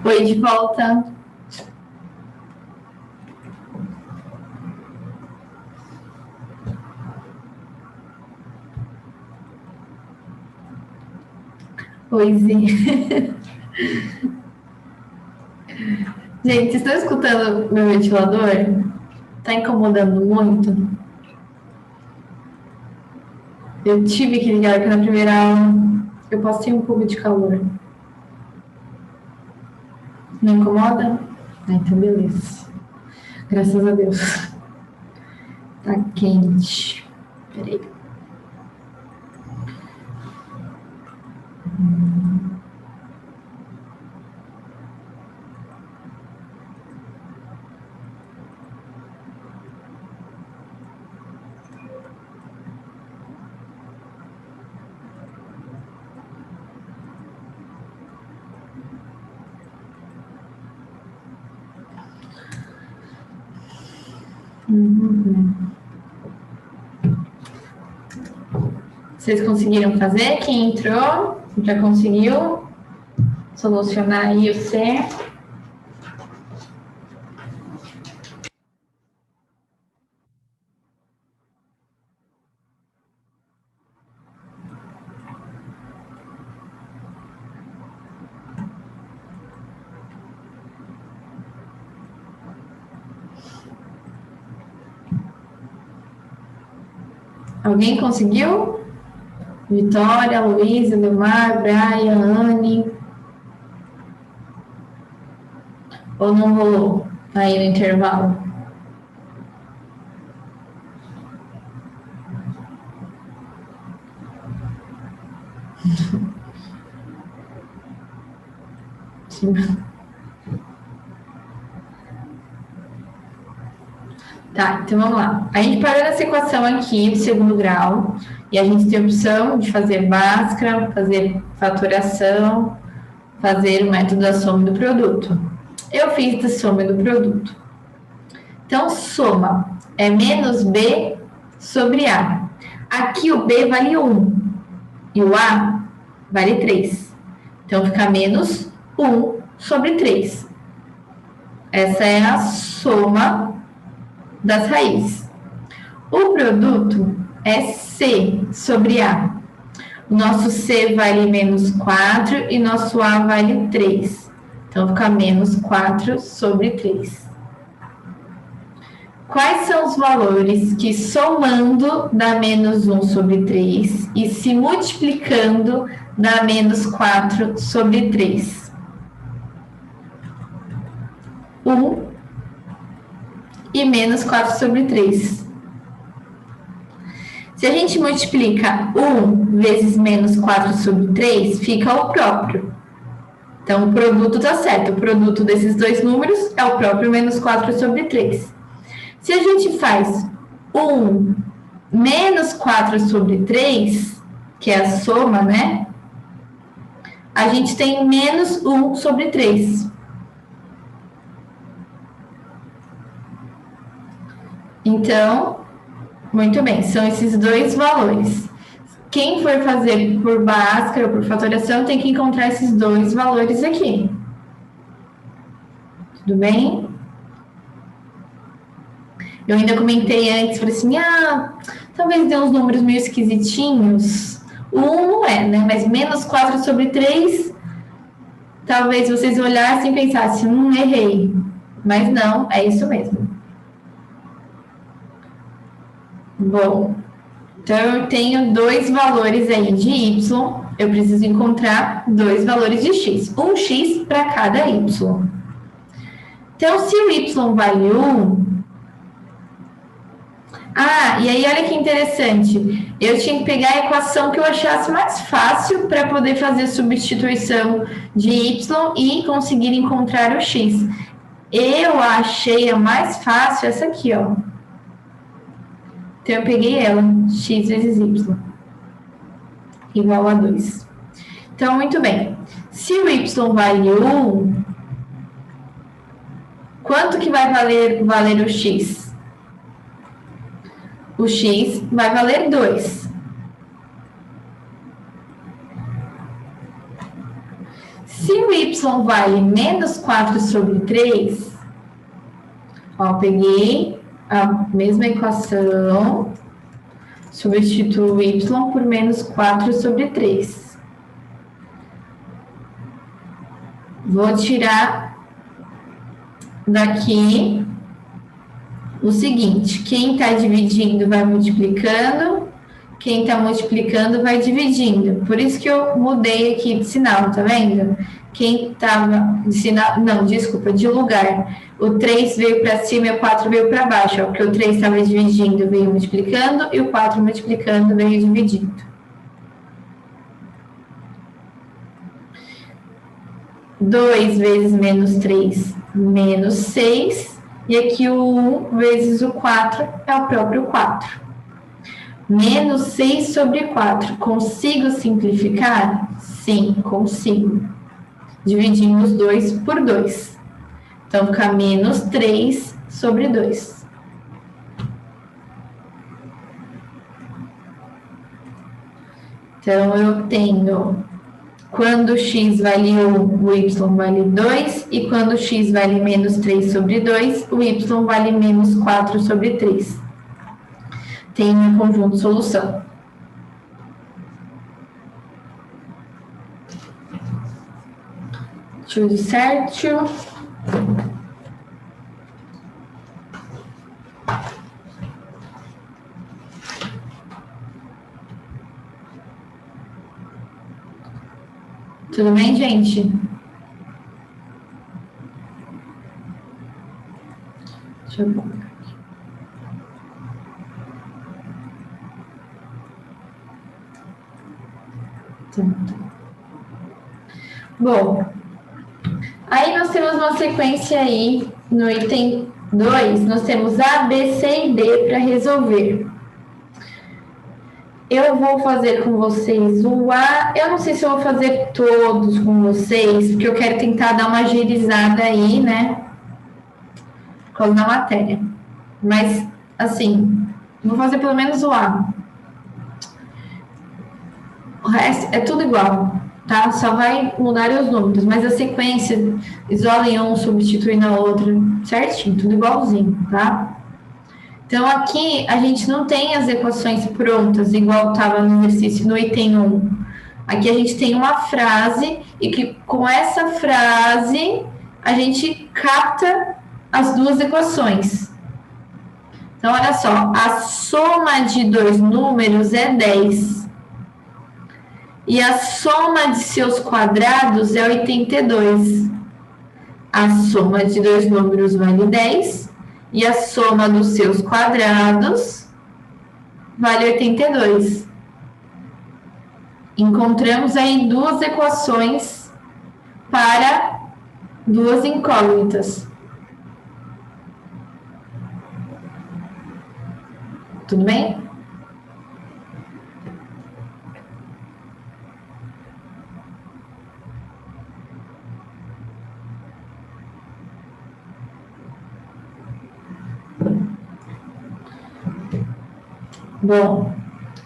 Oi, de volta. Oizinho. Gente, vocês estão escutando meu ventilador? Tá incomodando muito? Eu tive que ligar aqui na primeira aula. Eu passei um pouco de calor. Não incomoda? Ah, então beleza. Graças a Deus. Tá quente. Peraí. Vocês conseguiram fazer? Quem entrou já conseguiu solucionar aí o C? Alguém conseguiu? Vitória, Luísa, Leomar, Brian, Anne. Ou não rolou aí no intervalo? Sim. Tá, então vamos lá. A gente parou nessa equação aqui do segundo grau e a gente tem a opção de fazer Bhaskara, fazer fatoração, fazer o método da soma do produto. Eu fiz da soma do produto. Então, soma é menos B sobre A. Aqui o B vale 1 e o A vale 3. Então, fica menos 1 sobre 3. Essa é a soma das raízes. O produto é C sobre A. O nosso C vale menos 4 e nosso A vale 3. Então, fica menos 4 sobre 3. Quais são os valores que somando dá menos 1 sobre 3 e se multiplicando dá menos 4 sobre 3? 1 e menos 4 sobre 3. Se a gente multiplica 1 vezes menos 4 sobre 3, fica o próprio. Então, o produto está certo. O produto desses dois números é o próprio menos 4 sobre 3. Se a gente faz 1 menos 4 sobre 3, que é a soma, né? A gente tem menos 1 sobre 3. Então, muito bem, são esses dois valores. Quem for fazer por Bhaskara ou por fatoração tem que encontrar esses dois valores aqui. Tudo bem? Eu ainda comentei antes, falei assim, talvez dê uns números meio esquisitinhos. O 1 não é, né? Mas menos 4 sobre 3, talvez vocês olhassem e pensassem, errei. Mas não, é isso mesmo. Bom, então eu tenho dois valores aí de y, eu preciso encontrar dois valores de x, um x para cada y. Então, se o y vale 1, e aí olha que interessante, eu tinha que pegar a equação que eu achasse mais fácil para poder fazer substituição de y e conseguir encontrar o x. Eu achei a mais fácil essa aqui, ó. Então, eu peguei ela, x vezes y, igual a 2. Então, muito bem. Se o y vale 1, quanto que vai valer o x? O x vai valer 2. Se o y vale menos 4 sobre 3, ó, peguei a mesma equação, substituo y por menos 4 sobre 3. Vou tirar daqui o seguinte, quem está dividindo vai multiplicando, quem está multiplicando vai dividindo. Por isso que eu mudei aqui de sinal, tá vendo? Quem estava de sinal, não, desculpa, de lugar. O 3 veio para cima e o 4 veio para baixo, ó, porque o 3 estava dividindo, veio multiplicando, e o 4 multiplicando, veio dividindo. Dois vezes menos 3, menos 6. E aqui o 1 vezes o 4 é o próprio 4. Menos 6 sobre 4. Consigo simplificar? Sim, consigo. Dividimos 2 por 2. Então, fica menos 3 sobre 2. Então, eu tenho, quando x vale 1, o y vale 2, e quando x vale menos 3 sobre 2, o y vale menos 4 sobre 3. Tem um conjunto de solução. Tudo certo? Tudo bem, gente? Deixa eu colocar aqui. Bom, aí nós temos uma sequência aí, no item 2, nós temos A, B, C e D para resolver. Eu vou fazer com vocês o A, eu não sei se eu vou fazer todos com vocês, porque eu quero tentar dar uma agilizada aí, né, na matéria. Mas, assim, vou fazer pelo menos o A. O resto é tudo igual, tá? Só vai mudar os números, mas a sequência, isola em um, substitui na outra, certinho, tudo igualzinho, tá? Então, aqui a gente não tem as equações prontas, igual estava no exercício no item 1. Aqui a gente tem uma frase, e que com essa frase a gente capta as duas equações. Então, olha só, a soma de dois números é 10. E a soma de seus quadrados é 82. A soma de dois números vale 10. E a soma dos seus quadrados vale 82. Encontramos aí duas equações para duas incógnitas. Tudo bem? Bom,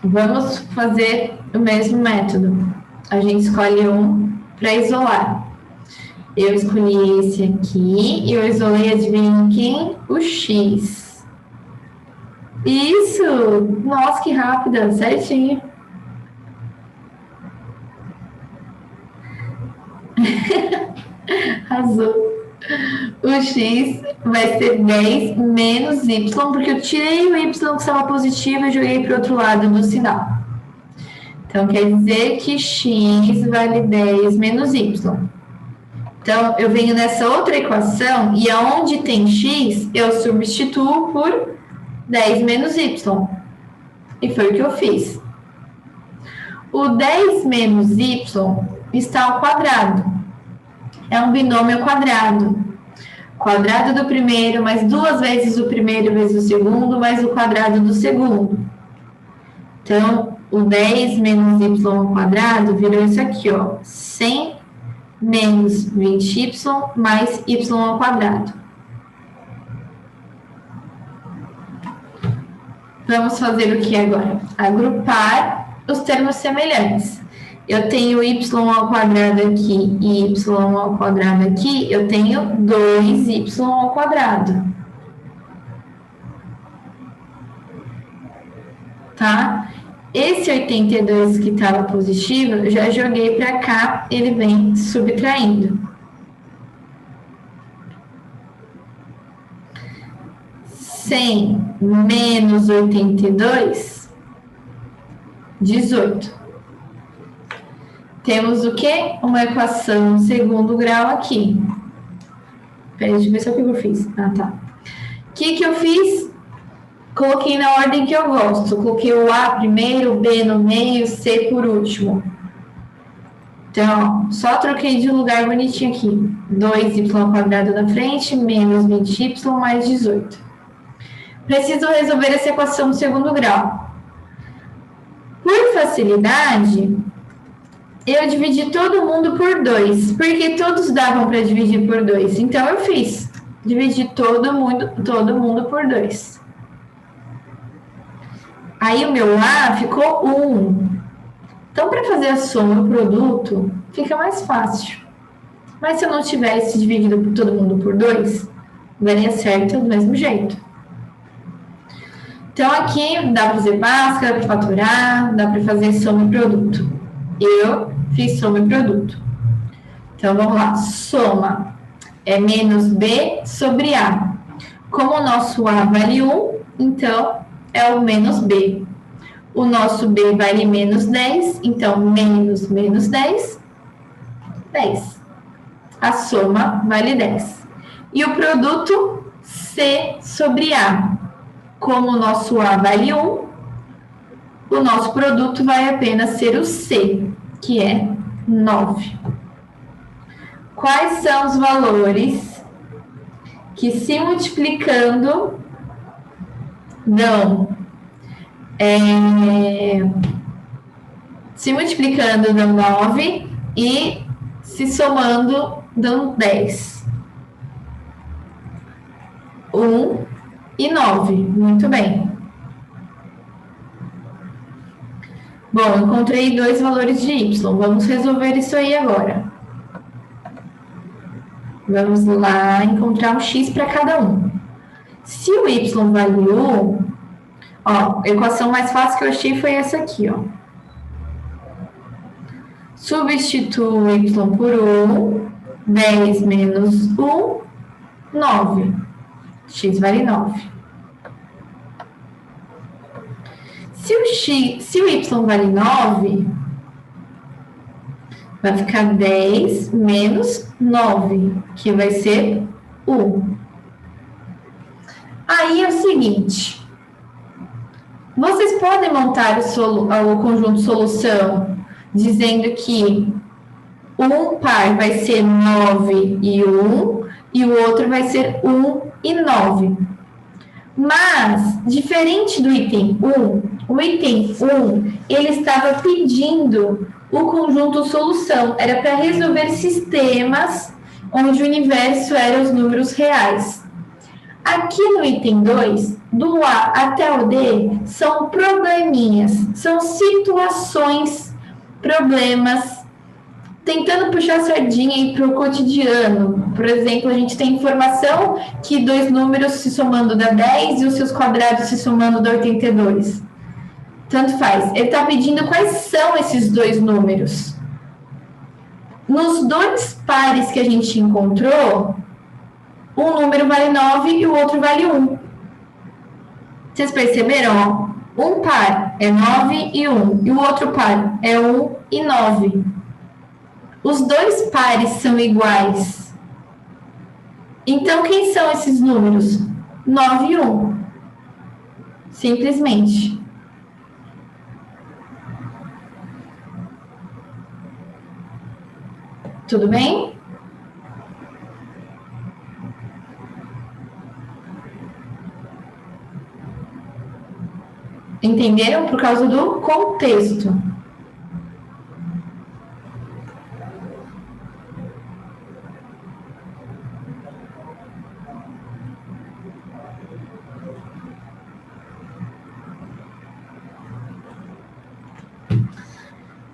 vamos fazer o mesmo método. A gente escolhe um para isolar. Eu escolhi esse aqui e eu isolei, adivinha quem? O X. Isso! Nossa, que rápida, certinho. Arrasou. O x vai ser 10 menos y, porque eu tirei o y que estava positivo e joguei para o outro lado do sinal. Então, quer dizer que x vale 10 menos y. Então, eu venho nessa outra equação e aonde tem x, eu substituo por 10 menos y. E foi o que eu fiz. O 10 menos y está ao quadrado. É um binômio quadrado. Quadrado do primeiro, mais duas vezes o primeiro vezes o segundo, mais o quadrado do segundo. Então, o 10 menos y ao quadrado virou isso aqui, ó. 100 menos 20y mais y ao quadrado. Vamos fazer o que agora? Agrupar os termos semelhantes. eu tenho y ao quadrado aqui e y ao quadrado aqui, eu tenho 2y ao quadrado. Tá? Esse 82 que estava positivo, eu já joguei para cá, ele vem subtraindo. 100 menos 82, 18. Temos o quê? Uma equação segundo grau aqui. Peraí, deixa eu ver só o que eu fiz. Ah, tá. O que eu fiz? Coloquei na ordem que eu gosto. Coloquei o A primeiro, o B no meio, C por último. Então, só troquei de lugar bonitinho aqui. 2y ao quadrado na frente, menos 20y mais 18. Preciso resolver essa equação no segundo grau. Por facilidade, eu dividi todo mundo por 2, porque todos davam para dividir por 2. Então, eu fiz. Dividi todo mundo por 2. Aí, o meu A ficou 1. Então, para fazer a soma do produto, fica mais fácil. Mas se eu não tivesse dividido por todo mundo por 2, daria certo do mesmo jeito. Então, aqui dá para fazer Bhaskara, dá para faturar, dá para fazer soma e produto. Eu fiz soma e produto. Então, vamos lá. Soma é menos B sobre A. Como o nosso A vale 1, então é o menos B. O nosso B vale menos 10, então menos 10, 10. A soma vale 10. E o produto C sobre A. Como o nosso A vale 1, o nosso produto vai apenas ser o C, que é 9. Quais são os valores que se multiplicando dão... se multiplicando dão 9 e se somando dão 10. 1 e 9. Muito bem. Bom, encontrei 2 valores de y. Vamos resolver isso aí agora. Vamos lá encontrar um x para cada um. Se o y vale 1, ó, a equação mais fácil que eu achei foi essa aqui, ó. Substituo y por 1, 10 menos 1, 9. X vale 9. Se o y vale 9, vai ficar 10 menos 9, que vai ser 1. Aí é o seguinte, vocês podem montar o conjunto solução dizendo que um par vai ser 9 e 1, e o outro vai ser 1 e 9. Mas, diferente do item 1, o item 1, ele estava pedindo o conjunto solução. Era para resolver sistemas onde o universo eram os números reais. Aqui no item 2, do A até o D, são probleminhas, são situações, problemas, tentando puxar a sardinha para o cotidiano. Por exemplo, a gente tem informação que 2 números se somando dá 10 e os seus quadrados se somando dá 82. Tanto faz. Ele está pedindo quais são esses 2 números. Nos 2 pares que a gente encontrou, um número vale 9 e o outro vale 1. Vocês perceberam? Ó? Um par é 9 e 1, e o outro par é 1 e 9. Os 2 pares são iguais. Então, quem são esses números? 9 e 1. Simplesmente. Tudo bem? Entenderam? Por causa do contexto.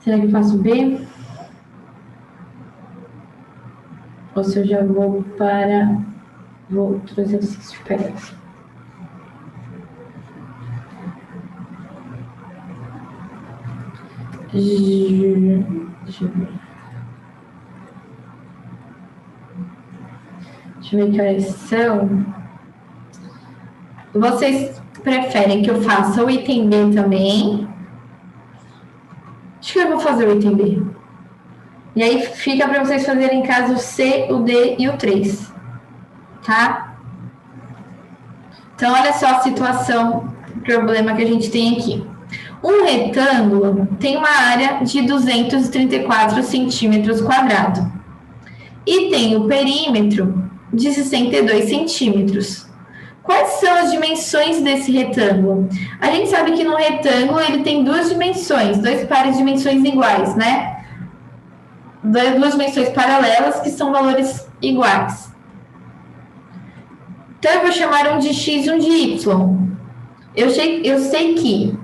Será que eu faço B? Ou se eu já vou para o outro exercício? Peraí. Deixa eu ver que horas são. Vocês preferem que eu faça o item B também? Acho que eu vou fazer o item B. E aí fica para vocês fazerem em casa o C, o D e o 3. Tá? Então, olha só a situação, o problema que a gente tem aqui. Um retângulo tem uma área de 234 centímetros quadrados e tem o perímetro de 62 centímetros. Quais são as dimensões desse retângulo? A gente sabe que no retângulo ele tem duas dimensões, dois pares de dimensões iguais, né? Duas dimensões paralelas que são valores iguais. Então, eu vou chamar um de x e um de y. Eu sei que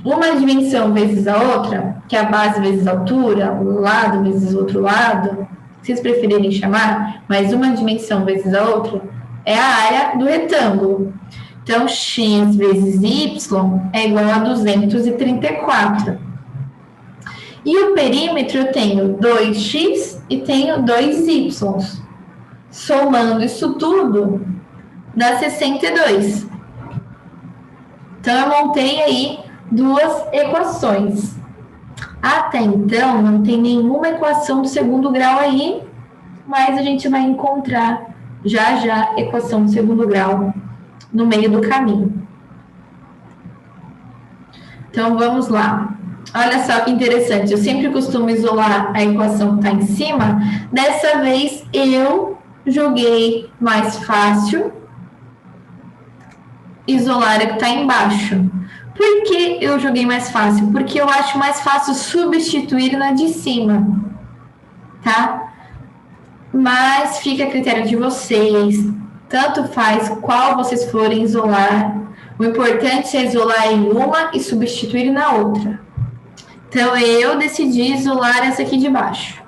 uma dimensão vezes a outra, que é a base vezes a altura, um lado vezes o outro lado, se vocês preferirem chamar, mas uma dimensão vezes a outra, é a área do retângulo. Então, x vezes y é igual a 234. E o perímetro eu tenho 2x e tenho 2y. Somando isso tudo, dá 62. Então, eu montei aí duas equações. Até então, não tem nenhuma equação do segundo grau aí, mas a gente vai encontrar já equação do segundo grau no meio do caminho. Então, vamos lá. Olha só que interessante, eu sempre costumo isolar a equação que está em cima. Dessa vez, eu joguei mais fácil isolar a que está embaixo. Por que eu joguei mais fácil? Porque eu acho mais fácil substituir na de cima, tá? Mas fica a critério de vocês. Tanto faz qual vocês forem isolar. O importante é isolar em uma e substituir na outra. Então, eu decidi isolar essa aqui de baixo.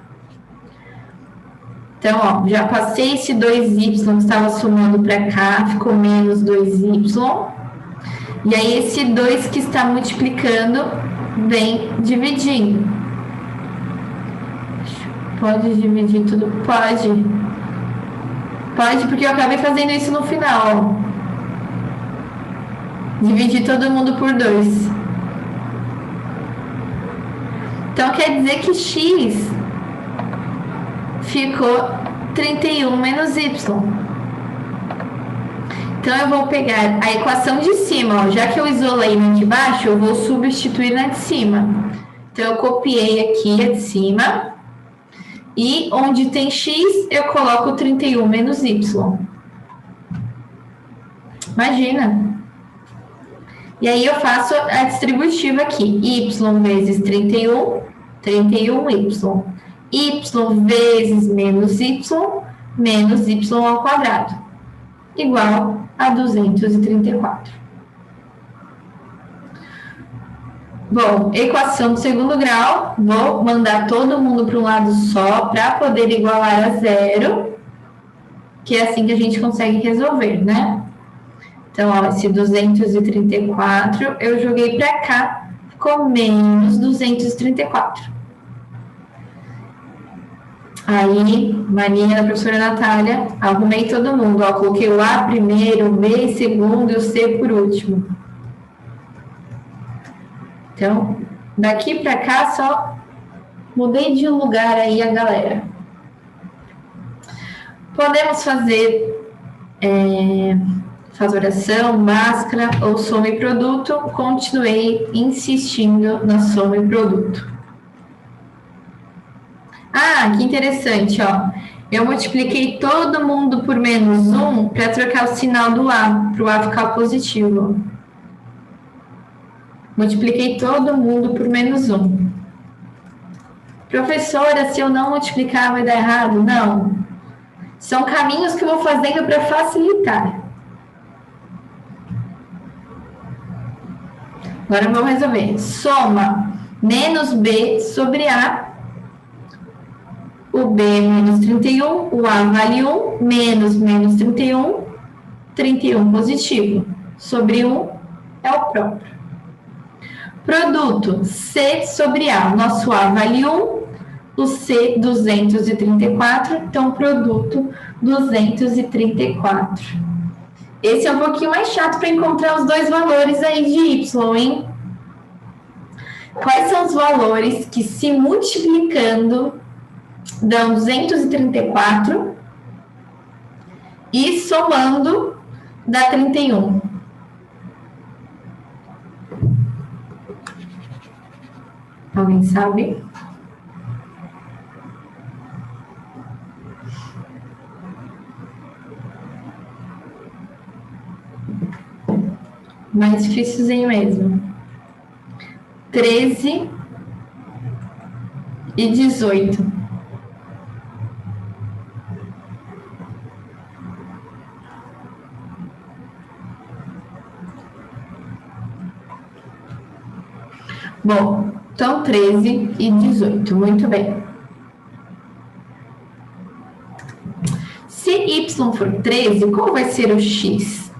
Então, ó, já passei esse 2y que estava somando para cá, ficou menos 2y. E aí, esse 2 que está multiplicando vem dividindo. Pode dividir tudo? Pode. Pode, porque eu acabei fazendo isso no final, ó. Dividir todo mundo por 2. Então, quer dizer que x ficou 31 menos y. Então, eu vou pegar a equação de cima, ó. Já que eu isolei na de baixo, eu vou substituir na de cima. Então, eu copiei aqui a de cima. E onde tem x, eu coloco 31 menos y. Imagina. E aí, eu faço a distributiva aqui. Y vezes 31, 31y. Y vezes menos y ao quadrado. Igual a 234. Bom, equação do segundo grau, vou mandar todo mundo para um lado só para poder igualar a zero, que é assim que a gente consegue resolver, né? Então, ó, esse 234 eu joguei para cá, ficou menos 234. Aí, mania da professora Natália, arrumei todo mundo, ó, coloquei o A primeiro, o B segundo e o C por último. Então, daqui para cá só mudei de lugar aí a galera. Podemos fazer fatoração, máscara ou soma e produto. Continuei insistindo na soma e produto. Ah, que interessante, ó. Eu multipliquei todo mundo por menos 1 para trocar o sinal do A, para o A ficar positivo. Multipliquei todo mundo por menos 1. Professora, se eu não multiplicar vai dar errado? Não. São caminhos que eu vou fazendo para facilitar. Agora vamos resolver. Soma menos B sobre A, o B é menos 31, o A vale 1, menos 31 positivo, sobre 1 é o próprio. Produto C sobre A, nosso A vale 1, o C 234, então produto 234. Esse é um pouquinho mais chato para encontrar os dois valores aí de Y, hein? Quais são os valores que se multiplicando dão 234 e somando dá 31? Alguém sabe? Mais difícilzinho mesmo. 13 e 18. Bom, então 13 e 18, muito bem. Se y for 13, qual vai ser o x?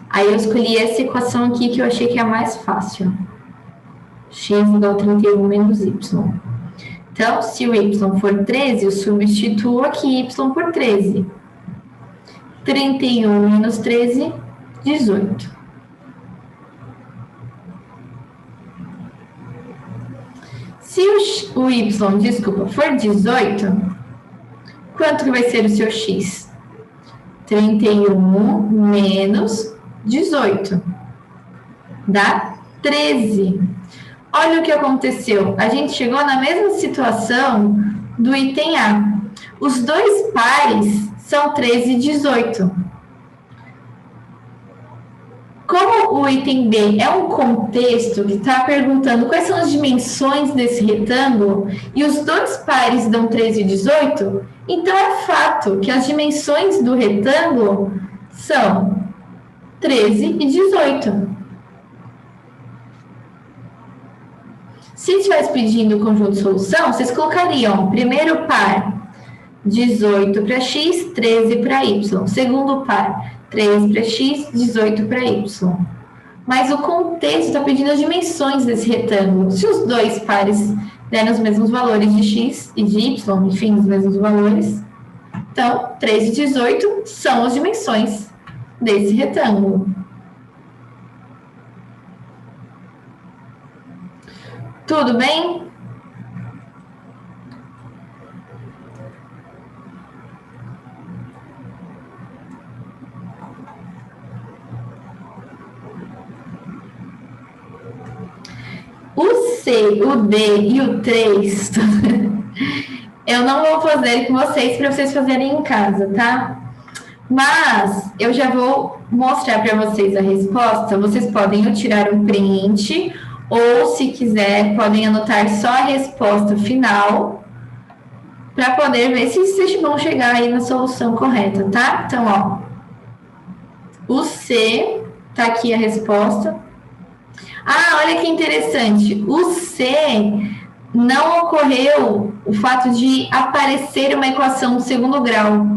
Aí eu escolhi essa equação aqui que eu achei que é a mais fácil. X igual a 31 menos y. Então, se o y for 13, eu substituo aqui y por 13. 31 menos 13, 18. Se o y, desculpa, for 18, quanto que vai ser o seu x? 31 menos 18. Dá 13. Olha o que aconteceu. A gente chegou na mesma situação do item A. Os dois pares são 13 e 18. Como o item B é um contexto que está perguntando quais são as dimensões desse retângulo e os dois pares dão 13 e 18, então é fato que as dimensões do retângulo são 13 e 18. Se estivesse pedindo o conjunto de solução, vocês colocariam primeiro par 18 para x, 13 para y. Segundo par, 13 para x, 18 para y. Mas o contexto está pedindo as dimensões desse retângulo. Se os dois pares derem os mesmos valores de x e de y, enfim, os mesmos valores, então 13 e 18 são as dimensões desse retângulo. Tudo bem? O C, o D e o 3, eu não vou fazer com vocês para vocês fazerem em casa, tá? Mas eu já vou mostrar para vocês a resposta. Vocês podem tirar um print ou, se quiser, podem anotar só a resposta final para poder ver se vocês vão chegar aí na solução correta, tá? Então, ó, o C, tá aqui a resposta. Ah, olha que interessante, o C não ocorreu o fato de aparecer uma equação de segundo grau.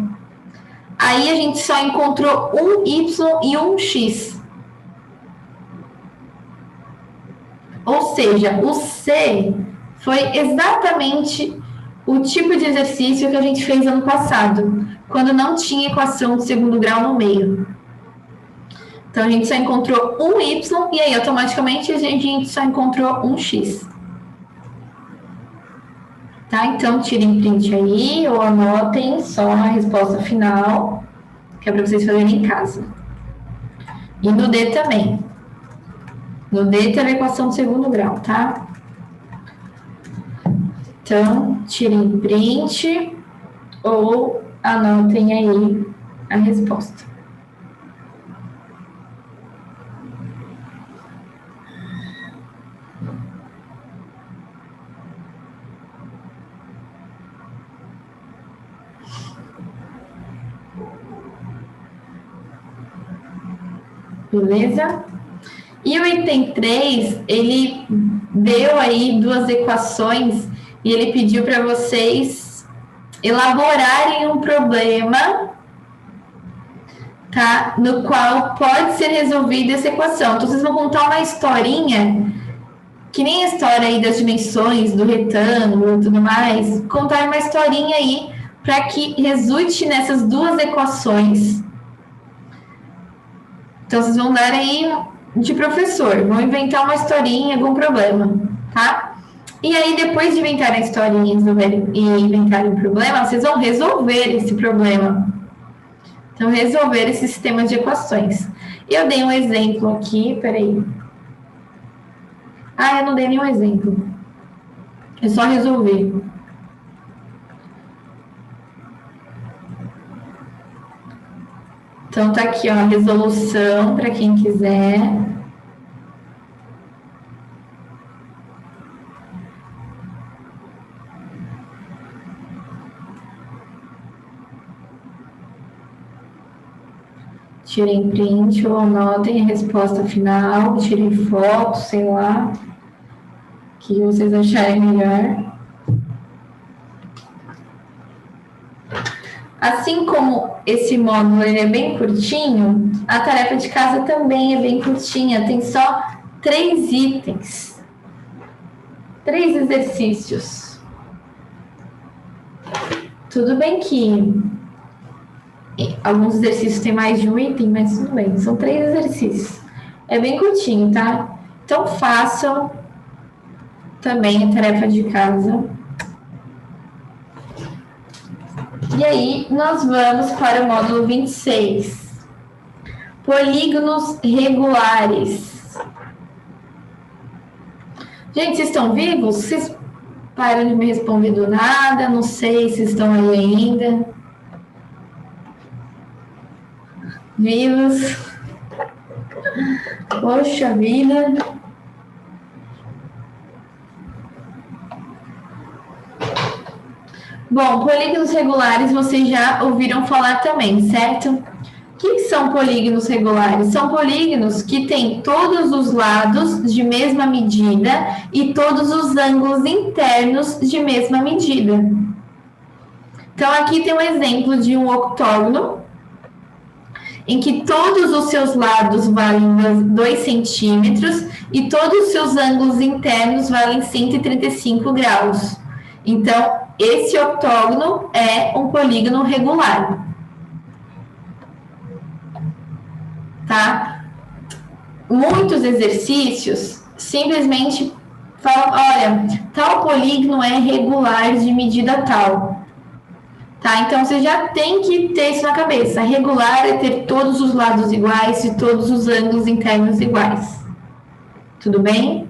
Aí a gente só encontrou um y e um x. Ou seja, o C foi exatamente o tipo de exercício que a gente fez ano passado, quando não tinha equação de segundo grau no meio. Então, a gente só encontrou um y e aí, automaticamente, a gente só encontrou um x. Tá? Então, tirem print aí ou anotem só a resposta final, que é para vocês fazerem em casa. E no D também. No D tem a equação de segundo grau, tá? Então, tirem print ou anotem aí a resposta. Beleza? E o item 3, ele deu aí duas equações e ele pediu para vocês elaborarem um problema, tá? No qual pode ser resolvida essa equação. Então, vocês vão contar uma historinha, que nem a história aí das dimensões, do retângulo e tudo mais. Contar uma historinha aí para que resulte nessas duas equações. Então, vocês vão dar aí de professor, vão inventar uma historinha, algum problema, tá? E aí, depois de inventarem a historinha e inventarem o problema, vocês vão resolver esse problema. Então, resolver esse sistema de equações. Eu dei um exemplo aqui, peraí. Ah, eu não dei nenhum exemplo. É só resolver. Então, tá aqui, ó, a resolução para quem quiser. Tirem print ou anotem a resposta final, tirem foto, sei lá, o que vocês acharem melhor. Assim como esse módulo ele é bem curtinho, a tarefa de casa também é bem curtinha, tem só 3 itens, 3 exercícios. Tudo bem que alguns exercícios têm mais de um item, mas tudo bem, são 3 exercícios. É bem curtinho, tá? Então façam também a tarefa de casa. E aí, nós vamos para o módulo 26. Polígonos regulares. Gente, vocês estão vivos? Vocês param de me responder do nada? Não sei se estão aí ainda. Vivos. Poxa vida. Bom, polígonos regulares vocês já ouviram falar também, certo? O que são polígonos regulares? São polígonos que têm todos os lados de mesma medida e todos os ângulos internos de mesma medida. Então, aqui tem um exemplo de um octógono, em que todos os seus lados valem 2 centímetros e todos os seus ângulos internos valem 135 graus. Então, esse octógono é um polígono regular. Tá? Muitos exercícios simplesmente falam, olha, tal polígono é regular de medida tal. Tá? Então, você já tem que ter isso na cabeça. Regular é ter todos os lados iguais e todos os ângulos internos iguais. Tudo bem?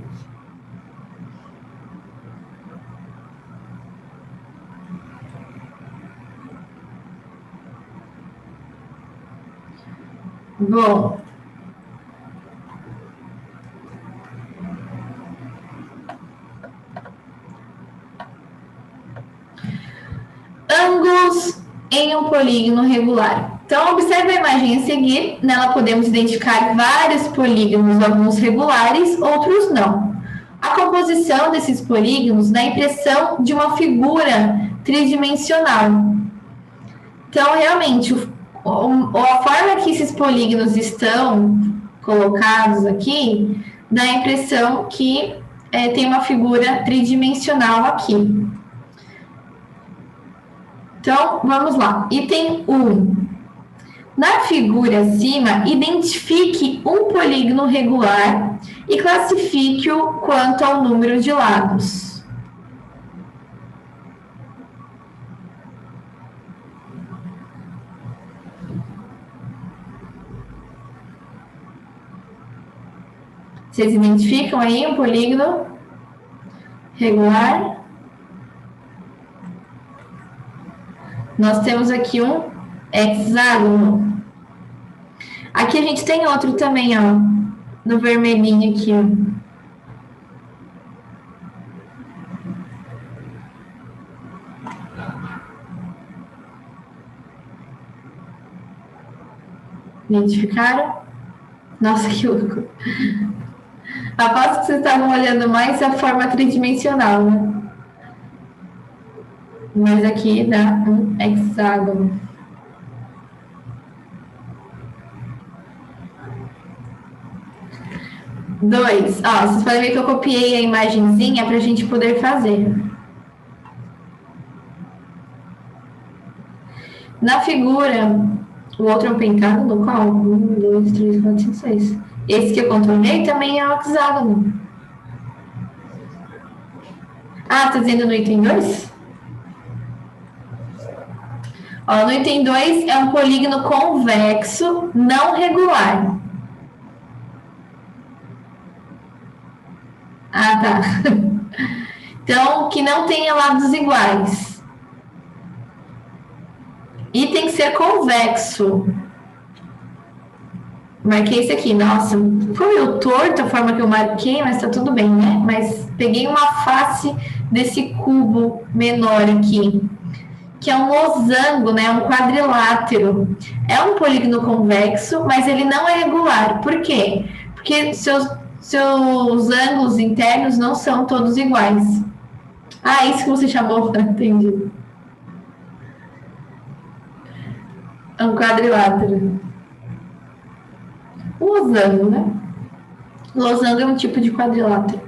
Bom, ângulos em um polígono regular. Então, observe a imagem a seguir. Nela podemos identificar vários polígonos, alguns regulares, outros não. A composição desses polígonos dá a impressão de uma figura tridimensional. Então, realmente, a forma que esses polígonos estão colocados aqui dá a impressão que tem uma figura tridimensional aqui. Então, vamos lá. Item 1. Na figura acima, identifique um polígono regular e classifique-o quanto ao número de lados. Vocês identificam aí um polígono regular? Nós temos aqui um hexágono. Aqui a gente tem outro também, ó, no vermelhinho aqui, ó. Identificaram? Nossa, que louco. Aposto que vocês estavam olhando mais a forma tridimensional, né? Mas aqui dá um hexágono. Dois. Ó, vocês podem ver que eu copiei a imagenzinha para a gente poder fazer. Na figura, o outro é um pentágono, qual? 1, 2, 3, 4, 5, 6. Esse que eu contornei também é um hexágono. Ah, tá dizendo no item 2? Ó, no item 2 é um polígono convexo não regular. Ah, tá. Então, que não tenha lados iguais. E tem que ser convexo. Marquei esse aqui. Nossa, foi meio torto a forma que eu marquei, mas tá tudo bem, né? Mas peguei uma face desse cubo menor aqui, que é um losango, né? Um quadrilátero. É um polígono convexo, mas ele não é regular. Por quê? Porque seus ângulos internos não são todos iguais. Ah, isso que você chamou, entendi. É um quadrilátero. Um losango, né? Losango é um tipo de quadrilátero.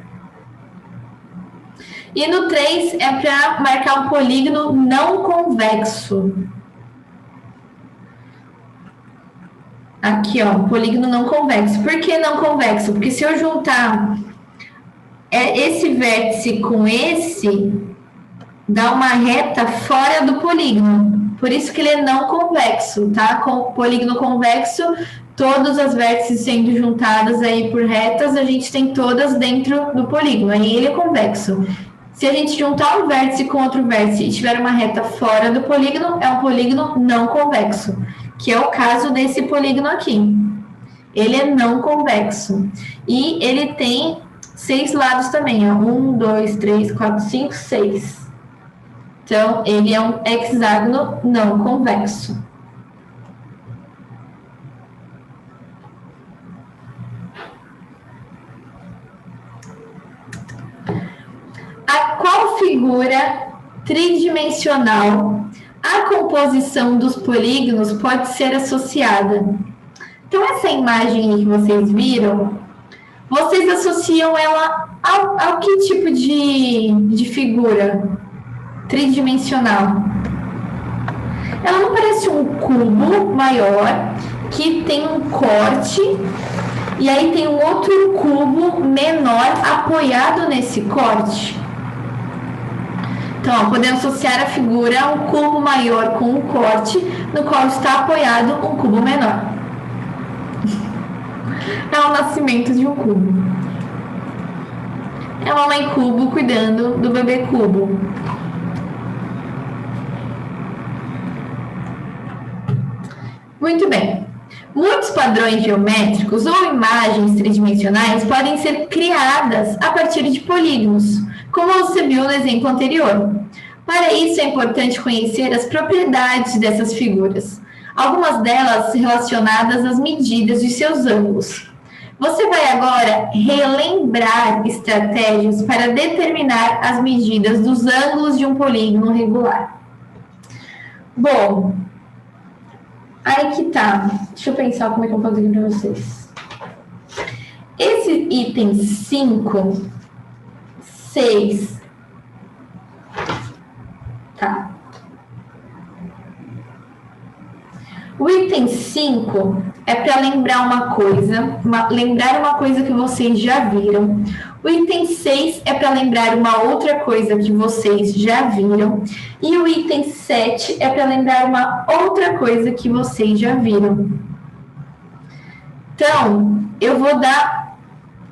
E no 3 é para marcar um polígono não convexo. Aqui, ó, polígono não convexo. Por que não convexo? Porque se eu juntar esse vértice com esse, dá uma reta fora do polígono. Por isso que ele é não convexo, tá? Com o polígono convexo, todas as vértices sendo juntadas aí por retas, a gente tem todas dentro do polígono. Aí ele é convexo. Se a gente juntar um vértice com outro vértice e tiver uma reta fora do polígono, é um polígono não convexo, que é o caso desse polígono aqui. Ele é não convexo. E ele tem 6 lados também, ó. 1, 2, 3, 4, 5, 6. Então, ele é um hexágono não convexo. A qual figura tridimensional a composição dos polígonos pode ser associada? Então, essa imagem que vocês viram, vocês associam ela ao que tipo de figura tridimensional? Ela não parece um cubo maior que tem um corte e aí tem um outro cubo menor apoiado nesse corte? Então, ó, podemos associar a figura a um cubo maior com um corte no qual está apoiado um cubo menor. É o nascimento de um cubo. É a mamãe cubo cuidando do bebê cubo. Muito bem. Muitos padrões geométricos ou imagens tridimensionais podem ser criadas a partir de polígonos, como você viu no exemplo anterior. Para isso, é importante conhecer as propriedades dessas figuras, algumas delas relacionadas às medidas de seus ângulos. Você vai agora relembrar estratégias para determinar as medidas dos ângulos de um polígono regular. Bom, aí que tá. Deixa eu pensar como é que eu posso dizer para vocês. Esse item 5, 6, tá. O item 5 é para lembrar uma coisa que vocês já viram. O item 6 é para lembrar uma outra coisa que vocês já viram. E o item 7 é para lembrar uma outra coisa que vocês já viram. Então, eu vou dar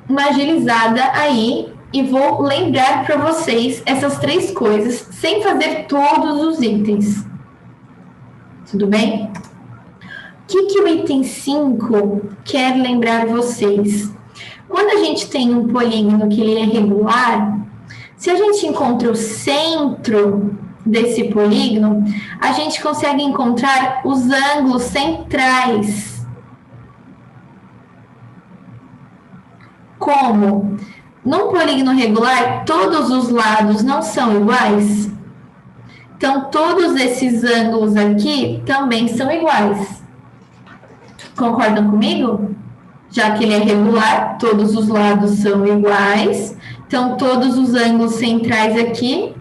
uma agilizada aí e vou lembrar para vocês essas 3 coisas sem fazer todos os itens. Tudo bem? O que o item 5 quer lembrar vocês? Quando a gente tem um polígono que ele é regular, se a gente encontra o centro desse polígono, a gente consegue encontrar os ângulos centrais. Como num polígono regular, todos os lados não são iguais, então todos esses ângulos aqui também são iguais. Concordam comigo? Já que ele é regular, todos os lados são iguais, então todos os ângulos centrais aqui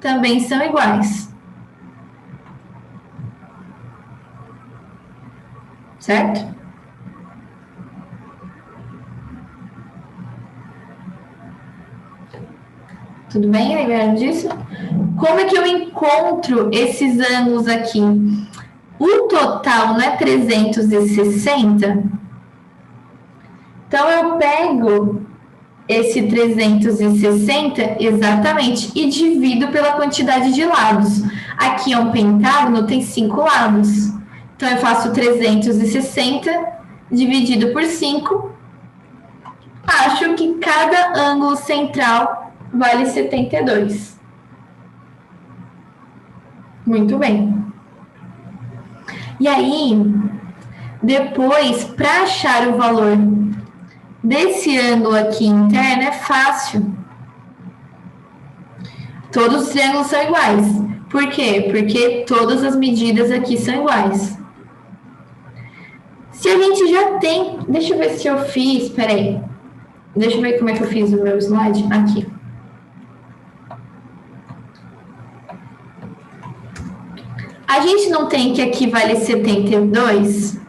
também são iguais. Certo? Tudo bem? Lembraram disso? Como é que eu encontro esses ângulos aqui? O total não é 360? Então, eu pego esse 360 exatamente e divido pela quantidade de lados. Aqui é um pentágono, tem 5 lados. Então, eu faço 360 dividido por 5. Acho que cada ângulo central vale 72. Muito bem. E aí, depois, para achar o valor desse ângulo aqui interno é fácil. Todos os triângulos são iguais. Por quê? Porque todas as medidas aqui são iguais. Se a gente já tem... Deixa eu ver se eu fiz... Peraí. Deixa eu ver como é que eu fiz o meu slide. Aqui. A gente não tem que aqui vale 72?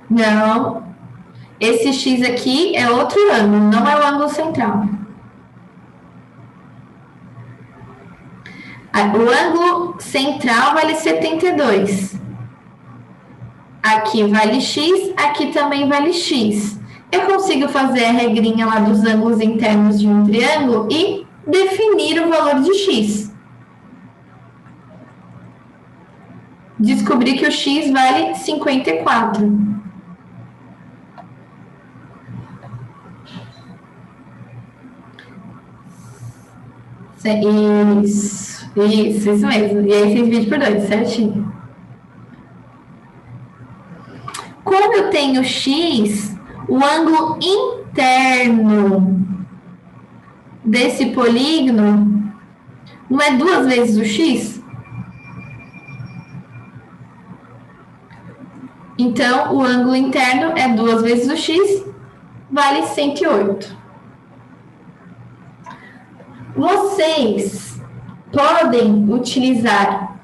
Não. Esse X aqui é outro ângulo, não é o ângulo central. O ângulo central vale 72. Aqui vale X, aqui também vale X. Eu consigo fazer a regrinha lá dos ângulos internos de um triângulo e definir o valor de X. Descobri que o X vale 54. Isso mesmo. E aí vocês dividem por 2, certinho. Como eu tenho X, o ângulo interno desse polígono não é 2 vezes o X? Então, o ângulo interno é 2 vezes o X, vale 108. Vocês podem utilizar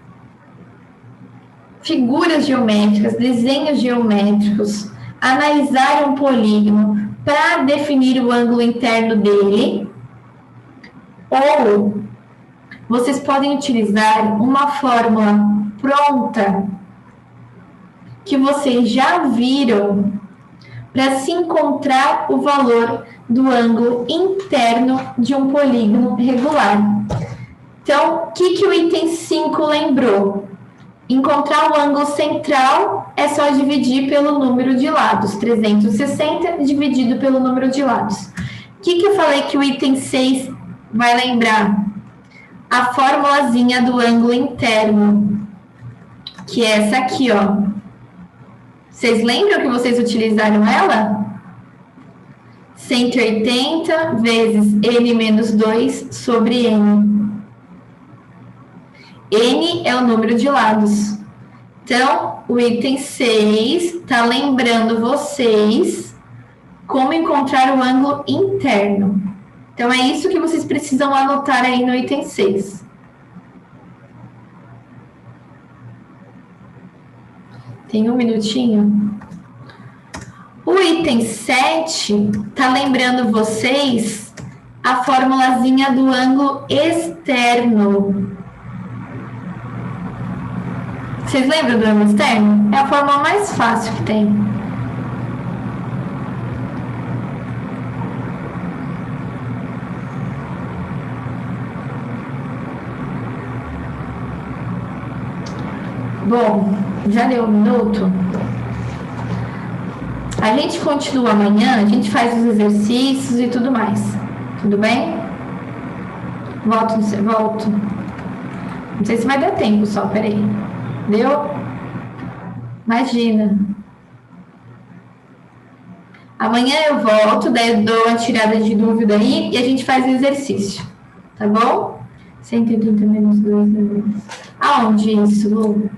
figuras geométricas, desenhos geométricos, analisar um polígono para definir o ângulo interno dele, ou vocês podem utilizar uma fórmula pronta que vocês já viram para se encontrar o valor do ângulo interno de um polígono regular. Então, o que o item 5 lembrou? Encontrar o ângulo central é só dividir pelo número de lados. 360 dividido pelo número de lados. O que eu falei que o item 6 vai lembrar? A formulazinha do ângulo interno, que é essa aqui, ó. Vocês lembram que vocês utilizaram ela? 180 vezes n menos 2 sobre n. N é o número de lados. Então, o item 6 está lembrando vocês como encontrar o ângulo interno. Então, é isso que vocês precisam anotar aí no item 6. Tem um minutinho? O item 7 está lembrando vocês a formulazinha do ângulo externo. Vocês lembram do ângulo externo? É a fórmula mais fácil que tem. Bom, já deu um minuto? A gente continua amanhã, a gente faz os exercícios e tudo mais. Tudo bem? Volto. Não sei se vai dar tempo só, peraí. Deu? Imagina. Amanhã eu volto, daí eu dou uma tirada de dúvida aí e a gente faz o exercício, tá bom? 130 menos 2 menos... Aonde isso, Lu?